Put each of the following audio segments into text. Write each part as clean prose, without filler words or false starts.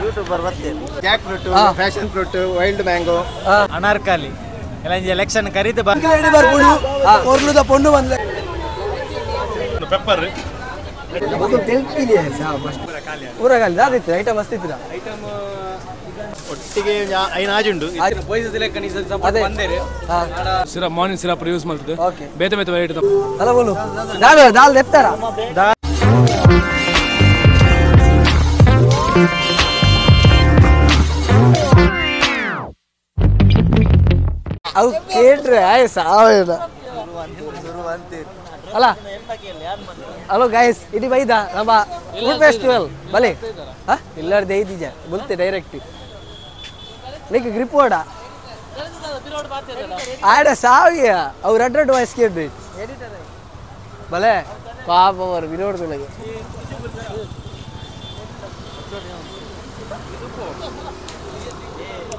YouTuber ಬರ್ತೀವಿ jackfruit passion fruit wild mango Anarkali ಎಲ್ಲ election ಕರೀತು ಬರ್ಬೋದು ಕೊರ್ಲುದ ಪೊಣ್ಣು ಬಂದ್ರೆ ಪೆಪ್ಪರ್ ಊರಗಾಲಿ ಅದಿತ್ತು ಐಟಮ್ ಅಷ್ಟಿತ್ತು ಐಟಮ್ ಒಟ್ಟಿಗೆ ಐನಾಜುಂಡು ಸಿರಪ್ ಮಾರ್ನಿಂಗ್ ಸಿರಪ್ ಯೂಸ್ ಮಾಡ್ತಿದ್ದೆ ಬೇತೆ ಬೇತೆ ವೆರೈಟಿ ಅಲ್ಲ ಬೋಲು ದಾಲ್ ಎತ್ತಾರ ಅವು ಕೇಳ್ರೆ ಸಾವೇನ ಅಲ್ಲ ಹಲೋ ಗಾಯಸ್ ಇದು ಬೈದ ನಮ್ಮ ಫುಡ್ ಫೆಸ್ಟಿವಲ್ ಬಲೆ ಇಲ್ಲಾರ್ದೆ ಐದಿಜ ಬುಲ್ತೆ ಡೈರೆಕ್ಟ್ ನೀನು ಗ್ರಿಪ್ ಓಡ ಆಡ ಸಾವಿಯ ಅವ್ರು ರೆಡ್ ವಾಯ್ಸ್ ಕೇಳ್ರಿ ಬಲೆ ಪಾಪ ಅವರು ವಿನೋಡ್ದೊಳಗೆ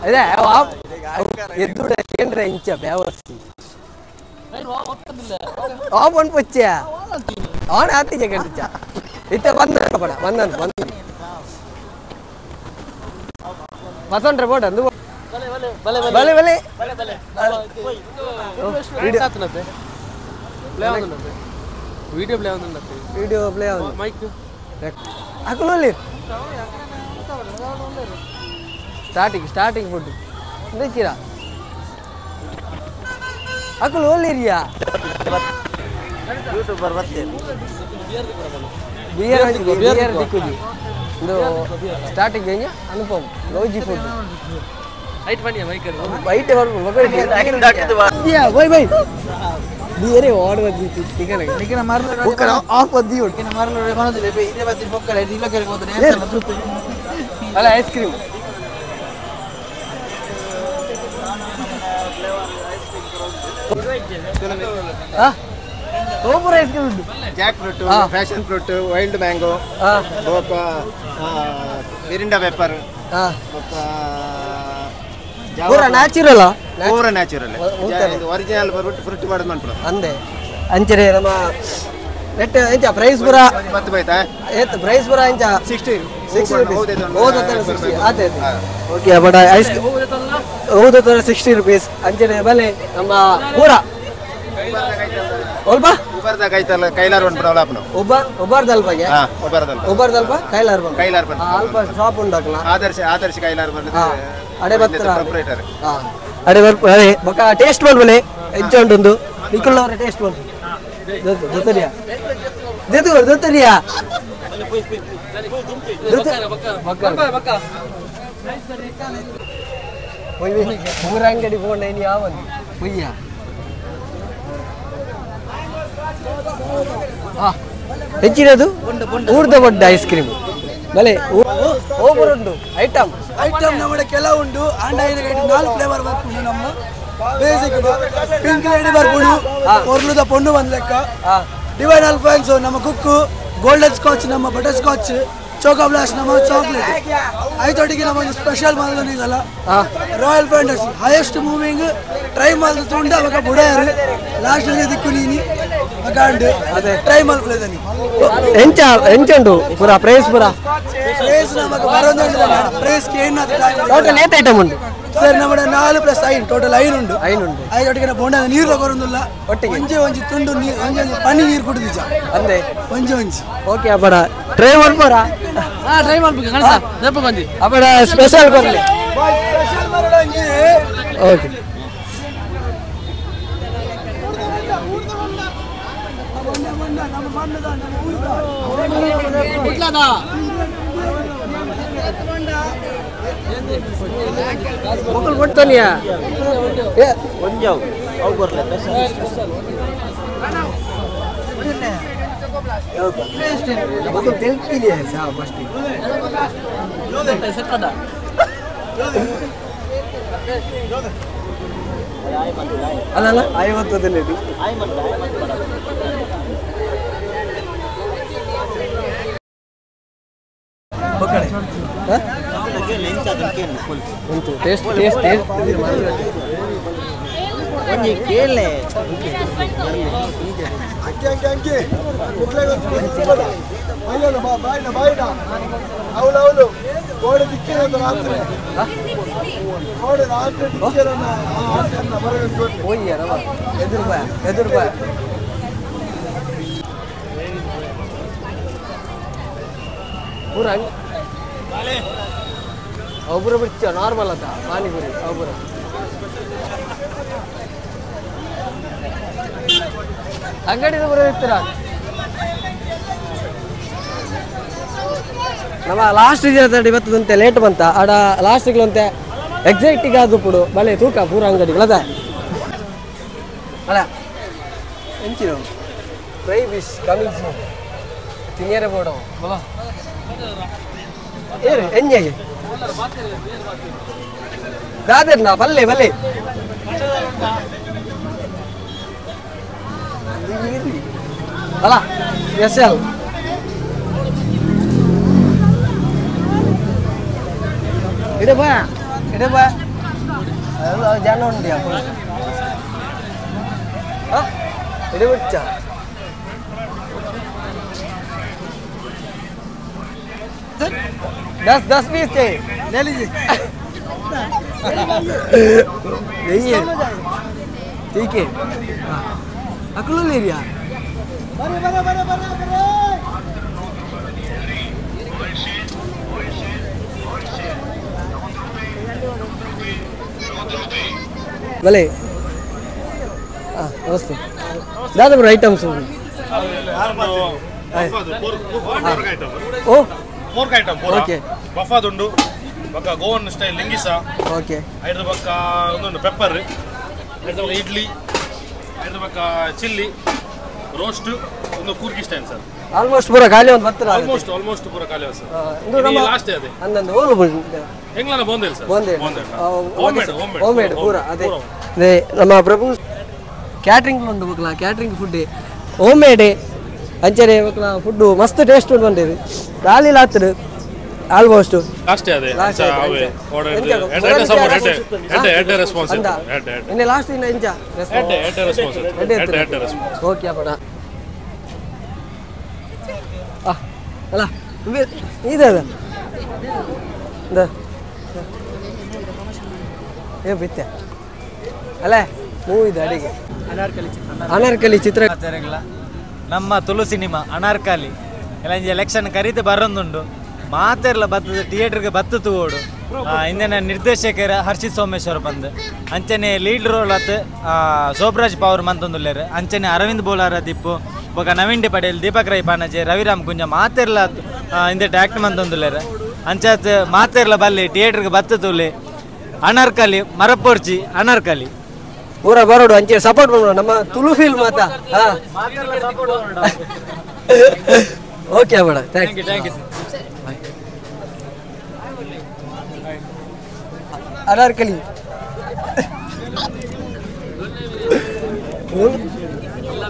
ಅದೇ ಎದ್ದು ಕೇಂದ್ರ ಇಂಚ ವ್ಯವಸ್ಥೆ ಓಪನ್ ಪಚ್ಚ ಅವನ ಆತಿಜ ಕಂಡಿച്ച ಇತ್ತ ಬಂದ ಪಡ ಬಂದನ್ ಬಂದ ಮತ್ತೊಂಡ್ರೆ ಬೋಟ ಅಂದು ಬಲೆ ಬಲೆ ಬಲೆ ವಿಡಿಯೋ ಪ್ಲೇ ಆಗುന്നുണ്ട് ವಿಡಿಯೋ ಪ್ಲೇ ಆಗುന്നു ಮೈಕ್ ಹಾಕೊಳ್ಳಿ ಸ್ಟಾರ್ಟಿಂಗ್ ಫುಡ್ देखिरा ಅಕಲ್ ಓಲಿರಿಯಾ ಯೂಟ್ಯೂಬರ್ ಬರ್ತೀವಿ ಬಿಯರ್ ದಿಕ್ಕುದಿ ಇದು ಸ್ಟಾರ್ಟಿಂಗ್ ಹೆಂಗೆ ಅನುಪಮ್ ರೋಜಿ ಫುಡ್ ಹೈಟ್ ಬನ್ನಿ ಮೈಕ್ ವೈಟ್ ಬೈ ಬೈ ಬಿಯರೇ ಓಡ್ ಬಂದಿತ್ತು ಟಿಕನ ಮಾರ್ಲ ಬುಕ್ಕನ ಆಫ್ ಬದ್ದಿ ಟಿಕನ ಮಾರ್ಲ ಬನದಿಲ್ಲ ಇದೇ ಬದ್ದಿ ಬುಕ್ಕಲ ಇಲ್ಲ ಕೇಳಿ ಹೋದ್ರೆ ಅಲ್ಲ ice cream Jack fruit passion fruit wild mango Mirinda pepper ಪೂರ ನ್ಯಾಚುರಲ್ ಒರಿಜಿನಲ್ ಫ್ರೂಟ್ ಮಾಡೋದು ಮಾಡ್ಬಿಡು ಅಂದೆ ಅಂಚರೆ ನಮ್ಮ ನೆಟ್ ಎಂಚ ಪ್ರೈಸ್ ಪೂರ ಮತ್ತೆ ಬೈತಾ ಏತ್ ಪ್ರೈಸ್ ಪೂರ ಎಂಚ 60 ಅದೇ ಓಕೆ ಬಟ್ ಐಸ್ ಹೌದು 60 ರೂಪೀಸ್ ಅಂಚನೆ ಬಲೆ ನಮ್ಮ ಪೂರ ಒಬ್ಬ ಒಬ್ಬರ್ದ ಕೈತಲ್ಲ ಕೈಲಾರ್ ಬಂದು ಬಿಡೋಲ್ಲ ಅಪ್ಪನು ಒಬ್ಬರ್ದಲ್ಪಗೆ ಒಬ್ಬರ್ದಲ್ಪ ಕೈಲಾರ್ ಬಂದು ಅಲ್ಪ ಶಾಪ್ ಉಂಡಾಕಲ್ಲ ಆದರ್ಶ ಕೈಲಾರ್ ಬಂದು ಅಡೆ ಬತ್ತರ ಪ್ರೊಪ್ರೈಟರ್ ಅಡೆ ಬರ್ಪ ಅದೇ ಬಕ ಟೇಸ್ಟ್ ಮಾಡ್ಬಲೆ ಎಂಚ ಉಂಟೊಂದು ನಿಕ್ಕುಳ್ಳವರ ಟೇಸ್ಟ್ ಮಾಡ್ಬು ದೊತ್ತರಿಯಾ ದೊತ್ತರಿಯಾ ಊರಂಗಡಿ ಫೋನ್ ಏನು ಯಾವನು ಹುಯ್ಯ ಹೆಚ್ಚಿನದು ಊರ್ದ ಬಡ್ಡ ಐಸ್ ಕ್ರೀಮ್ ಬಲೆ ಓವರ್ ಉಂಟು ಐಟಮ್ ನಮ್ಮ ಕೆಲವು ಉಂಟು ಅಂಡ್ 4 ಫ್ಲೇವರ್ ಬರ್ಕೊಂಡು ನಮ್ಮ ಬೇಸಿಕ್ ಪಿಂಕ್ ಲೇಡಿ ಬರ್ಕೊಂಡು ಕೊರ್ಲುದ ಪೊಣ್ಣು ಬಂದ ಲೆಕ್ಕ ಡಿವೈನ್ ಅಲ್ಫಾನ್ಸ್ ನಮ್ಮ ಕುಕ್ಕು ಗೋಲ್ಡನ್ ಸ್ಕಾಚ್ ನಮ್ಮ ಬಟರ್ ಸ್ಕಾಚ್ ಚೋಕೋ ಬ್ಲಾಸ್ಟ್ ನಮ್ಮ ಚಾಕ್ಲೇಟ್ ಐತೊಟ್ಟಿಗೆ ನಮ್ಮ ಸ್ಪೆಷಲ್ ಮಾಲ್ದೀಗಲ್ಲ royal fantasy highest moving try ಮಾಲ್ ತುಂಡ ಅವಾಗ ಬುಡಾರು ಲಾಸ್ಟ್ ದಿಕ್ಕು ನೀನಿ ಅಕಾಂಡ್ ಟ್ರೈ ಮಾಲ್ ಪ್ಲೇದನಿ ಎಂಚುಂಡು ಪೂರ ಪ್ರೈಸ್ ನಮಗೆ ಬರೋದು ಪ್ರೈಸ್ ಟೋಟಲ್ ಏತ್ ಐಟಮ್ ಉಂಟು ಸರ್ ನಮ್ಮ 4 + 5 ಟೋಟಲ್ 5 ಉಂಟು ಐದೊಟ್ಟಿಗೆ ಬೋಂಡ ನೀರು ಕೊರೊಂದಿಲ್ಲ ಒಟ್ಟಿಗೆ ಒಂಜಿ ತುಂಡು ಒಂಜಿ ಪನಿ ನೀರು ಕುಡಿದಿಜ ಅಂದೆ ಒಂಜಿ ಓಕೆ ಅಬಡ ಟ್ರೈ ಮಾಡ್ಬೋರಾ ಟ್ರೈ ಮಾಡ್ಬೇಕು ಕಣಸ ನೆಪ ಬಂದಿ ಅಬಡ ಸ್ಪೆಷಲ್ ಕೊರ್ಲಿ ಸ್ಪೆಷಲ್ ಮಾಡಂಗಿ ಓಕೆ ಕುಡ್ಲದ ಮಕ್ಕಳು ಕೊಡ್ತಾನಿಯಾ ಒಂಜಾವ್ ಅವು ಬರ್ಲ ಮಕ್ಕಳು ತೆಲ್ಕಿದೆಯಾ ಸಾ ಫಸ್ಟ್ ಸೆಟ್ಟದ ಅಲ್ಲ 50 ಇದು ಟೇಸ್ಟ್ ಕೇಳಲೆ ಅವಳು ಗೋಡೆ ದಿಕ್ಕಿನ ರಾತ್ರಿ ಗೋಡೆ ರಾತ್ರಿ ಎದುರು ಬಾ ಪೂರ ಒಬ್ಬರು ಬಿಡ್ತೀವ ನಾರ್ಮಲ್ ಅಂತ ಪಾನಿಪುರಿ ಒಬ್ಬರು ಅಂಗಡಿದ ಬರೋ ಇರ್ತೀರ ನಮ್ಮ ಲಾಸ್ಟ್ ದಿನ ಇವತ್ತದಂತೆ ಲೇಟ್ ಬಂತ ಆಡ ಲಾಸ್ಟಿಗ್ಲಂತೆ ಎಕ್ಸಾಕ್ಟಿಗೆ ಅದು ಪುಡು ಬಲೆ ತೂಕ ಪೂರ ಅಂಗಡಿಗಳದ ಅಲ್ಲ ಎಂಚಿರು ಫ್ರೈ ಫಿಶ್ ಕಮಿಂಗ್ ಸೂನ್ ತಿನ್ನಿಯರೆ ಬೋಡವು ಏರು ಎಂಜಾಯ್ ದಾದರ್ನಾ ಬಲ್ಲೆ ಬಲ್ಲೆ ಅಲ್ಲ ಸ್ಪೆಷಲ್ ಇಡೆ ಬಾ ಜನ ಉಂಟು ಇಡೆ ಬಿಡ್ಚ दस पीस थे ले लीजिए यही है ठीक है अकलो ले लिया भले नमस्ते दादा ब्रो आइटम्स ओ ಮೂರು ಐಟಮ್ ಓಕೆ ಬಫಾದುಂಡು ಪಕ್ಕ ಗೋವನ್ ಸ್ಟೈಲ್ ಲಿಂಗಿಸ ಓಕೆ ಐದ್ರ ಪಕ್ಕ ಒಂದೊಂದು ಪೆಪ್ಪರ್ ಐದ್ರ ಪಕ್ಕ ಇಡ್ಲಿ ಐದ್ರ ಪಕ್ಕ ಚಿಲ್ಲಿ ರೋಸ್ಟ್ ಒಂದು ಕೂರ್ಗಿ ಸ್ಟೈಲ್ ಸರ್ ಆಲ್ಮೋಸ್ಟ್ ಪೂರ ಖಾಲಿ ಒಂದು ಬತ್ತರ ಆಲ್ಮೋಸ್ಟ್ ಪೂರ ಖಾಲಿ ಸರ್ ಲಾಸ್ಟ್ ಅದೇ ಅಂದಂದು ಓಲು ಹೆಂಗ್ಲಾನ ಬೋಂದೇಲ್ ಸರ್ ಹೋಮ್ಮೇಡ್ ಪೂರ ಅದೇ ಅದೇ ನಮ್ಮ ಪ್ರಭು ಕ್ಯಾಟ್ರಿಂಗ್ ಉಂಟು ಮಕ್ಕಳ ಕ್ಯಾಟ್ರಿಂಗ್ ಫುಡ್ ಹೋಮ್ಮೇಡ್ ಅಂಚನೆ ಮಕ್ಕಳ ಫುಡ್ ಮಸ್ತ್ ಟೇಸ್ಟ್ ಉಂಟು ಬಂದಿದೆ ಖಾಲಿ ಲಾತ್ರು ಆಲ್ಮೋಸ್ಟ್ ಲಾಸ್ಟ್ ಅದೇ ಇನ್ನೇ ಲಾಸ್ಟ್ ಇನ್ನ ಇಂಚ ಓಕೆ ಅಪ್ಪಡ ಅಲ್ಲ ಇದೆ ಏ ಬಿತ್ತೆ ಅಲ್ಲ ಮೂವಿದೆ ಅಡಿಗೆ ಅನಾರ್ಕಲಿ ಚಿತ್ರ ನಮ್ಮ ತುಳು ಸಿನಿಮಾ ಅನಾರ್ಕಲಿ ಎಲ್ಲ ಎಲೆಕ್ಷನ್ ಕರೀತು ಬರೋದುಂಡು ಮಾತೆಲ್ಲ ಬತ್ತದ ಥಿಯೇಟರ್ಗೆ ಬತ್ತು ತಗೋಡು ಇಂದಿನ ನಿರ್ದೇಶಕರ ಹರ್ಷಿತ್ ಸೋಮೇಶ್ವರ ಬಂದು ಅಂಚನೆ ಲೀಡ್ ರೋಲ್ ಆತು ಶೋಭರಾಜ್ ಪವರ್ ಮಂತೊಂದುಲ್ಲೇರು ಅಂಚನೆ ಅರವಿಂದ್ ಬೋಲಾರ ದಿಪ್ಪು ಬೊಕ ನವೀನ್ ಡಿ ಪಟೇಲ್ ದೀಪಕ್ ರೈ ಪಾನಜೆ ರವಿರಾಮ್ ಕುಂಜ ಮಾತೆಲ್ಲ ಇಂದೆಟ್ ಆಕ್ಟ್ ಮಂತೊಂದುಲ್ಲೇರು ಅಂಚಾತ್ ಮಾತೆಲ್ಲ ಬಲ್ಲಿ ಥಿಯೇಟರ್ಗೆ ಬತ್ತು ತೂಲಿ ಅನಾರ್ಕಲಿ ಮರಪೋರ್ಚಿ ಅನಾರ್ಕಲಿ ಪೂರ ಬರೋಡು ಅಂಚೆ ಸಪೋರ್ಟ್ ಮಾಡೋಣ ನಮ್ಮ ತುಳು ಫಿಲ್ಮ್ ಮಾತಾ ಓಕೆ ಬೇಡ ಥ್ಯಾಂಕ್ ಯು ಅನಾರ್ಕಲಿ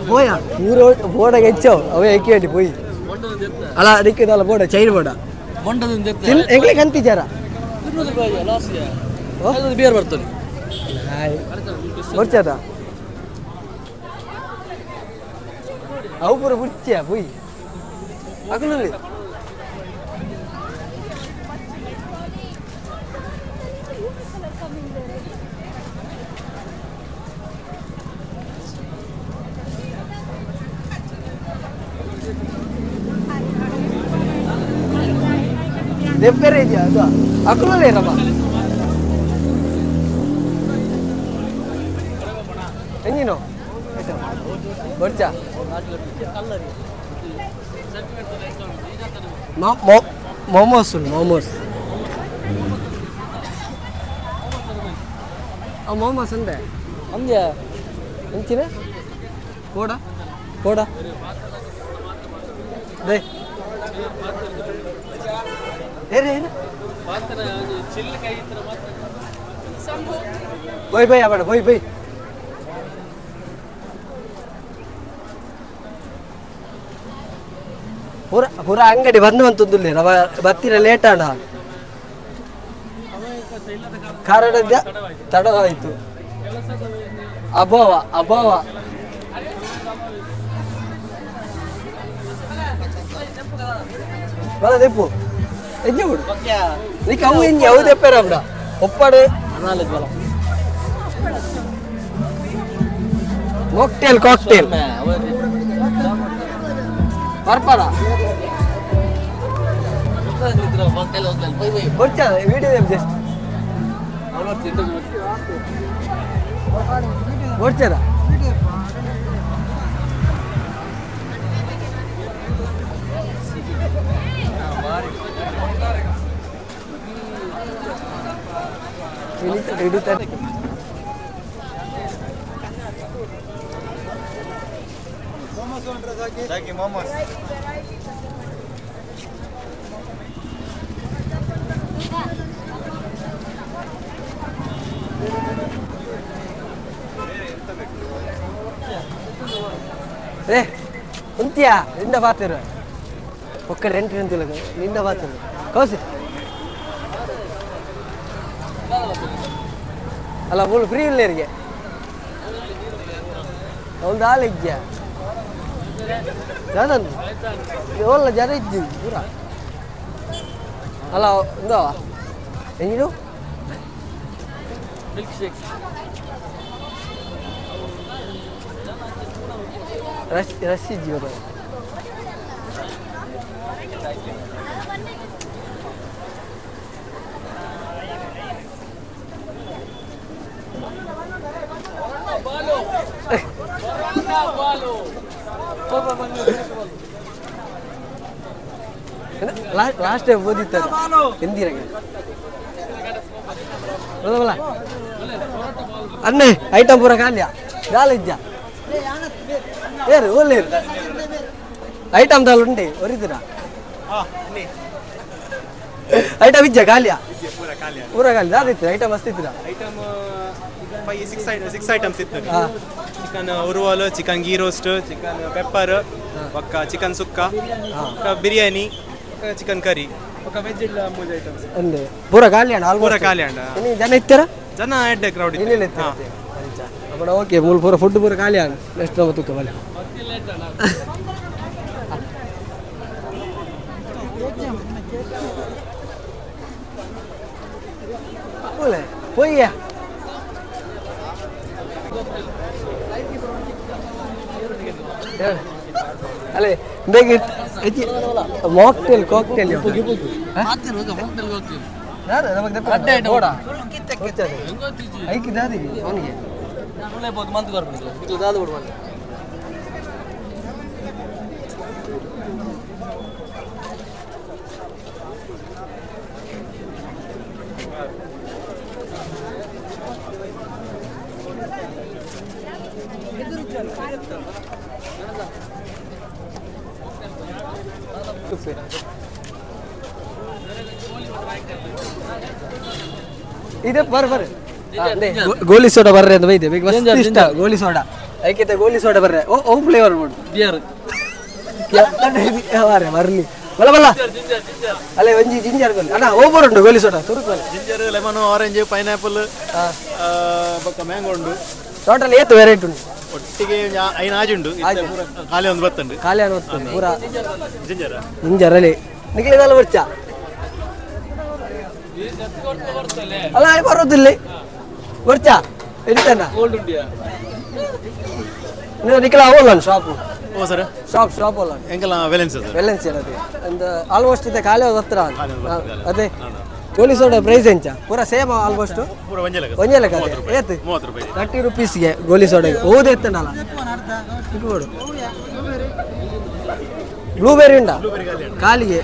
പോയാ ബോർഡൊക്കെ വെച്ചോ അവ ഏക്കിയായിട്ട് പോയി അല്ല അടിക്കുന്നല്ല ബോർഡ് ചൈന ബോർഡാ എങ്ങനെ കന്തിച്ചാരാ ಬಿಯರ್ ಬರ್ತದೆ ಬರ್ಚದ ಅವು ಪೂರ ಬಿಡ್ತೀಯ ಪೋಯಿ ಅಕಲಲ್ಲಿ ದೆಪ್ಪರೆ ಇದೆಯಾ ಅದು ಅಕಲಲ್ಲಿ ರಮ್ಮ ಎಂಜಿನೋ ಬರ್ಚಾ ಮೋಮೋಸ್ ಮೋಮೋಸ್ ಮೋಮೋಸ್ ಅಂದೆ ಅಂದ್ಯಾ ಎಂಚಿನ ಕೋಡ ಕೋಡ ದೇ ಏನೇನು ಬೈ ಬೈ ಆಬೇಡ ಬೈ ಬೈ ಪೂರ ಪೂರ ಅಂಗಡಿ ಬಂದು ಬಂತದ್ದುಲ್ಲೇ ರವ ಬತ್ತಿರ ಲೇಟ್ ಆಡ ಕಾರಣದ ತಡವಾಯಿತು ಅಭಾವ ಅಭಾವ Bala depo. Enje bud. Ni kamu enje au depera bra. Oppade knowledge bala. Cocktail. Parpada. Borcha video dem just. Borcha da. Momos. Untia, Linda Batter. Okay, rent into Linda Batter. Cause Alla full free area. On the Alexia. Jalan. All the Jariji. Alla no. And you know? Milkshake. Rasi juga. Last time what did that? Hindi lagi. Bola. Anne, item pura kaliya. Dalija. Boleh. Item dalu unde, oridura. Item ija kaliya. Pura kaliya. Dalija. Item asti tira. Item 6 items ittu. Chicken urvalu, chicken ghee roast, chicken pepper, okka chicken sukka, okka biryani, okka chicken curry, okka veg illa 3 items. Ande. Pura kaliya na almost. Pura kaliya anda. Ini jana ittara? Jana edde crowd ittu. Ini ittara. Appada okay, mul pura food pura kaliya. Next time tukka bale. Boleh. Poya. Ale, make it mocktail cocktail. Nada, namak dapat. Boda. Kita. Ai kita di. Oni. Mulai बहुत मंद कर पड़ेगा. तो ज्यादा बढ़ वाला. इधर पर गोली सोडा भर रहे हैं भाई देख बस इष्टा गोली सोडा आई कहते गोली सोडा भर रहे हैं ओ फ्लेवर बोल बियर क्या नहीं हमारे मरनी बला बला अले वंजी जिंजर गोली अना ओवर उंडु गोली सोडा तुरुक Ginger, lemon, orange, pineapple, ಬೊಕ್ಕ ಮ್ಯಾಂಗೋ ಉಂಡು. ಟೋಟಲ್ ಏತು ವೆರೈಟಿ ಉಂಟು ಒಟ್ಟಿಗೆ ಐದು ಆಜು ಉಂಡು. ಖಾಲಿ ಒಂದು ಬತ್ತುಂಡು. ಖಾಲಿ ಒಂದು ಬತ್ತುಂಡು ಪೂರಾ ಜಿಂಜರ್ ಜಿಂಜರ್ ಅಲ್ಲಿ ನಿಖಿಲಿದಲ್ಲ ಬರ್ಚ ಅಲ್ಲ ಅಲ್ಲಿ ಬರೋದಿಲ್ಲ ಬರ್ಚ ಎಡಿಟನ ಓಲ್ಡ್ ಇಂಡಿಯಾ ನೀವು ನಿಖಿಲ ಹೋಗಲ್ಲ ಶಾಪ್ ಓ ಸರ್ ಶಾಪ್ ಹೋಗಲ್ಲ ಎಂಕಲ್ಲ ವೆಲೆನ್ಸ್ ಇರೋದು ಒಂದು ಆಲ್ಮೋಸ್ಟ್ ಇದೆ ಖಾಲಿ ಹತ್ರ ಅದೇ ಗೋಲಿ ಸೋಡಾ ಪ್ರೈಸ್ ಎಂಚ ಪೂರಾ ಸೇಮ್ ಆಲ್ಮೋಸ್ಟ್ ಪೂರ ಒಂಜೆ ಲೆಕ್ಕ ಏತು 30 ರೂಪಾಯಿ 30 ರೂಪೀಸ್ಗೆ ಗೋಲಿ ಸೋಡಾಗೆ ಓದು ಎತ್ತನಲ್ಲ ಇಟ್ಕೊಡು ಬ್ಲೂಬೆರಿ ಉಂಟಾ ಕಾಲಿಗೆ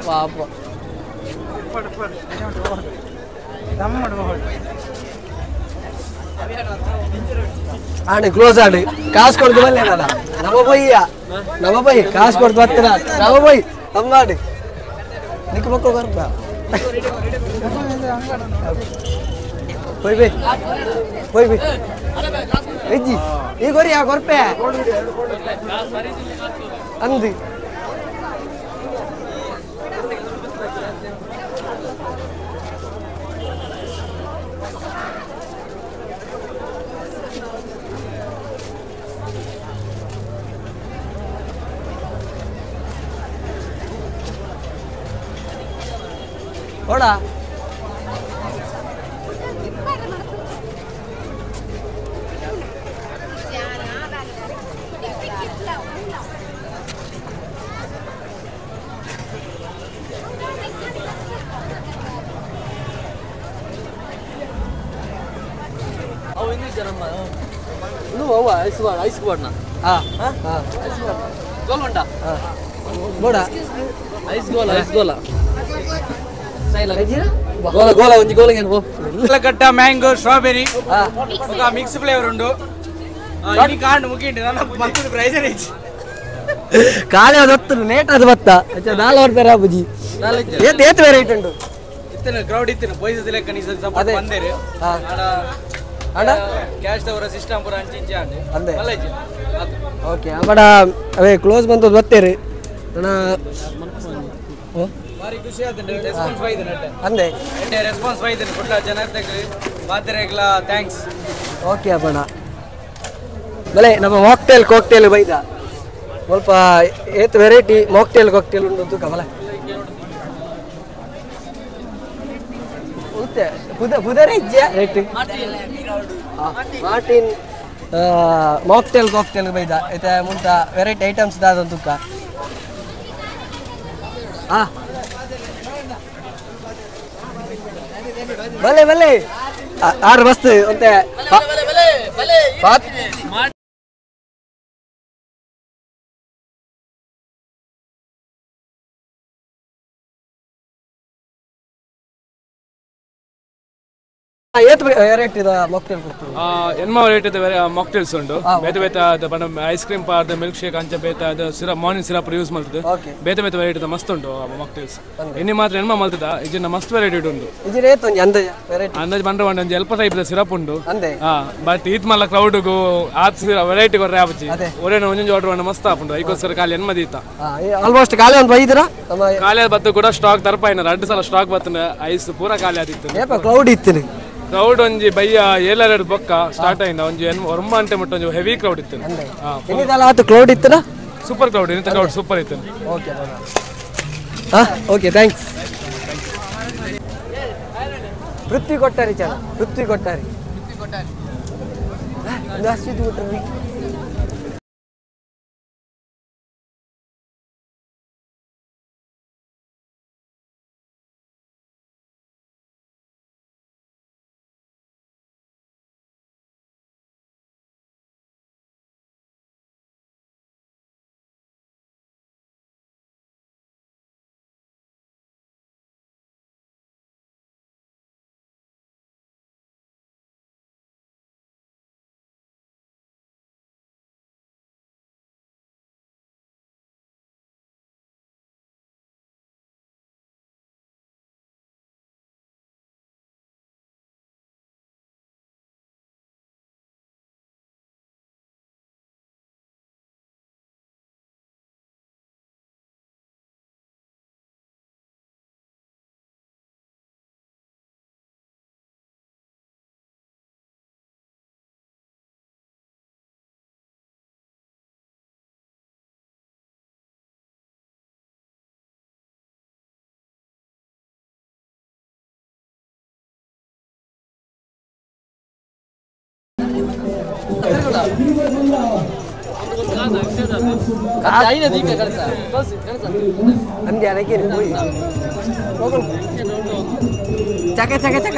ಪಾಪ ಆಡಿ ಕ್ಲೋಸ್ ಆಡಿ ಕಾಸು ಕೊಡ್ದು ಬಲ್ಲೇನಲ್ಲ ನಮ್ಮ ಬೈ ಕಾಸು ಕೊಡ್ದು ಬರ್ತೀರ ನಮ್ಮ ಬೈ ಅಮ್ಮಾಡಿ ನಿಕ್ಕ ಮಕ್ಕಳು ಬರ್ತ ಹೋಯ್ ಬೈ ಹೆಜ್ಜಿ ಈಗ ಹೊರಿ ಯಾಕೆ ಹೊರಪೆ ಅಂದಿ ನೋಡ ಐಸ್ ಬೋರ್ಡ್ನ ಗೋಲ್ ಉಂಟಾ ಬೋಡ ಐಸ್ ಗೋಲ ಗೋಲ ಗೋಲ ಒಂಜಿ ಗೋಲಿಗೆ ಕಟ್ಟ ಮ್ಯಾಂಗೋ ಸ್ಟ್ರಾಬೆರಿ ఒక మిక్స్ ఫ్లేవర్ ఉండు ఇది కాండు ముగిండి ನನ್ನ ಮಂತ್ಲಿ ಪ್ರೈಸ್ ರೇಂಜ್ ಕಾಳೆ ಅದು ನೇಟ್ ಅದು ಬತ್ತ ನಾಲ್ ಬರ್ತಾರ ಬುಜಿ ಏತ್ ವೆರೈಟಿ ಉಂಟು ಇತ್ತನ ಕ್ರೌಡ್ ಇತ್ತನ ಪೊಯ್ಸ್ ಲೆಕ್ಕ ನೀ ಸಪೋರ್ಟ್ ಬಂದೇರಿ ಅಡ ಕ್ಯಾಶ್ ತವರ ಸಿಸ್ಟಮ್ ಪೂರ ಅಂಚಿಂಚಿ ಅಂದೆ ಅಂದೆ ಮಲ್ಲೈಜಿ ಓಕೆ ಅಬಡ ಅವೇ ಕ್ಲೋಸ್ ಬಂತು ಬತ್ತೇರಿ ನಾ ಭಾರಿ ಖುಷಿ ಆಯ್ತು ರೆಸ್ಪಾನ್ಸ್ ಬೈದೆ ನಟ್ಟೆ ಅಂದೆ ಎಟ್ಟೆ ರೆಸ್ಪಾನ್ಸ್ ಬೈದೆ ಕೊಟ್ಟ ಜನತೆಗೆ ಬಾದರೆಗ್ಲ ಥ್ಯಾಂಕ್ಸ್ ಓಕೆ ಅಬಣ ಬಲೆ ನಮ್ಮ ಮಾಕ್ಟೇಲ್ ಕಾಕ್ಟೇಲ್ ಬೈದ ಸ್ವಲ್ಪ ಏತ್ ವೆರೈಟಿ ಮಾಕ್ಟೇಲ್ ಕಾಕ್ಟೇಲ್ ಉಂಟು ತೂಕ ಬಲ ಪುದರ ಇಜ್ಜೆ ರೇಟ್ ಮಾರ್ಟಿನ್ ಮಾಕ್ಟೇಲ್ ಕಾಕ್ಟೇಲ್ ಬೈದ ಐತೆ ಮುಂತ ವೆರೈಟಿ ಐಟಮ್ಸ್ ದಾದ ತೂಕ ಭಲೆ ಭಲೆ ಆರು ಮಸ್ತ್ ಅಂತೆ ಏತ್ ರೇಟ್ ಇದೆ ಮಾಕ್ಟೇಲ್ ಕೊಡ್ತೀವಿ ಎನ್ಮ ರೇಟ್ ಇದೆ ಮಾಕ್ಟೇಲ್ಸ್ ಉಂಟು ಬೇತೆ ಬೇತೆ ಐಸ್ ಕ್ರೀಮ್ ಪಾರ್ದ ಮಿಲ್ಕ್ ಶೇಕ್ ಅಂಚ ಬೇತೆ ಅದು ಸಿರಪ್ ಮಾರ್ನಿಂಗ್ ಸಿರಪ್ ಯೂಸ್ ಮಾಡ್ತದೆ ಬೇತೆ ಬೇತೆ ವೆರೈಟಿ ಇದೆ ಮಸ್ತ್ ಉಂಟು ಮಾಕ್ಟೇಲ್ಸ್ ಎಣ್ಣೆ ಮಾತ್ರ ಎನ್ಮ ಮಲ್ತದ ಇದನ್ನ ಮಸ್ತ್ ವೆರೈಟಿ ಉಂಟು ಇದು ರೇಟ್ ಒಂದು ಅಂದಾಜ ವೆರೈಟಿ ಅಂದಾಜು ಬಂದ್ರೆ ಒಂದು ಎಲ್ಪ ಟೈಪ್ ಸಿರಪ್ ಉಂಟು ಅಂದೆ ಬಟ್ ಈತ್ ಮಲ್ಲ ಕ್ರೌಡ್ಗೂ ಆತ್ ವೆರೈಟಿ ಕೊರ್ರೆ ಆಪಚ್ಚಿ ಒರೇನ ಒಂಜೊಂಜಿ ಆರ್ಡರ್ ಮಸ್ತ್ ಆಪುಂಡು ಐಕೋಸ್ಕರ ಖಾಲಿ ಎನ್ಮ ದೀತ ಆಲ್ಮೋಸ್ಟ್ ಖಾಲಿ ಒಂದು ಬೈದಿರ ಖಾಲಿ ಬತ್ತು ಕೂಡ ಸ್ಟಾಕ್ ತರಪಾಯಿನ 2 ಸಲ ಸ್ಟಾಕ್ ಬತ್ತನ ಐಸ್ ಪೂರ ಖಾಲಿ ಆದಿತ್ತು ಕ್ಲೌಡ್ ಇತ್ತು ಕ್ರೌಡ್ ಒಂಜಿ ಬಯ್ಯ ಏಳೆರಡು ಬೊಕ್ಕ ಸ್ಟಾರ್ಟ್ ಆಯ್ನ ಒಂಜಿ ಒರ್ಮ ಅಂಟೆ ಮುಟ್ಟ ಒಂಜಿ ಹೆವಿ ಕ್ರೌಡ್ ಇತ್ತು ಆತು ಕ್ಲೌಡ್ ಇತ್ತು ಸೂಪರ್ ಕ್ರೌಡ್ ಇಂತ ಕ್ರೌಡ್ ಸೂಪರ್ ಇತ್ತು ಓಕೆ ಓಕೆ ಥ್ಯಾಂಕ್ಸ್ ಪೃಥ್ವಿ ಕೊಟ್ಟಾರಿ ಚಲ ಪೃಥ್ವಿ ಕೊಟ್ಟಾರಿ ಜಾಸ್ತಿ ಕೊಟ್ಟರಿ ಅಂದೆ ಅದಕ್ಕೆ ಚಕ ಚಕ ಚಕ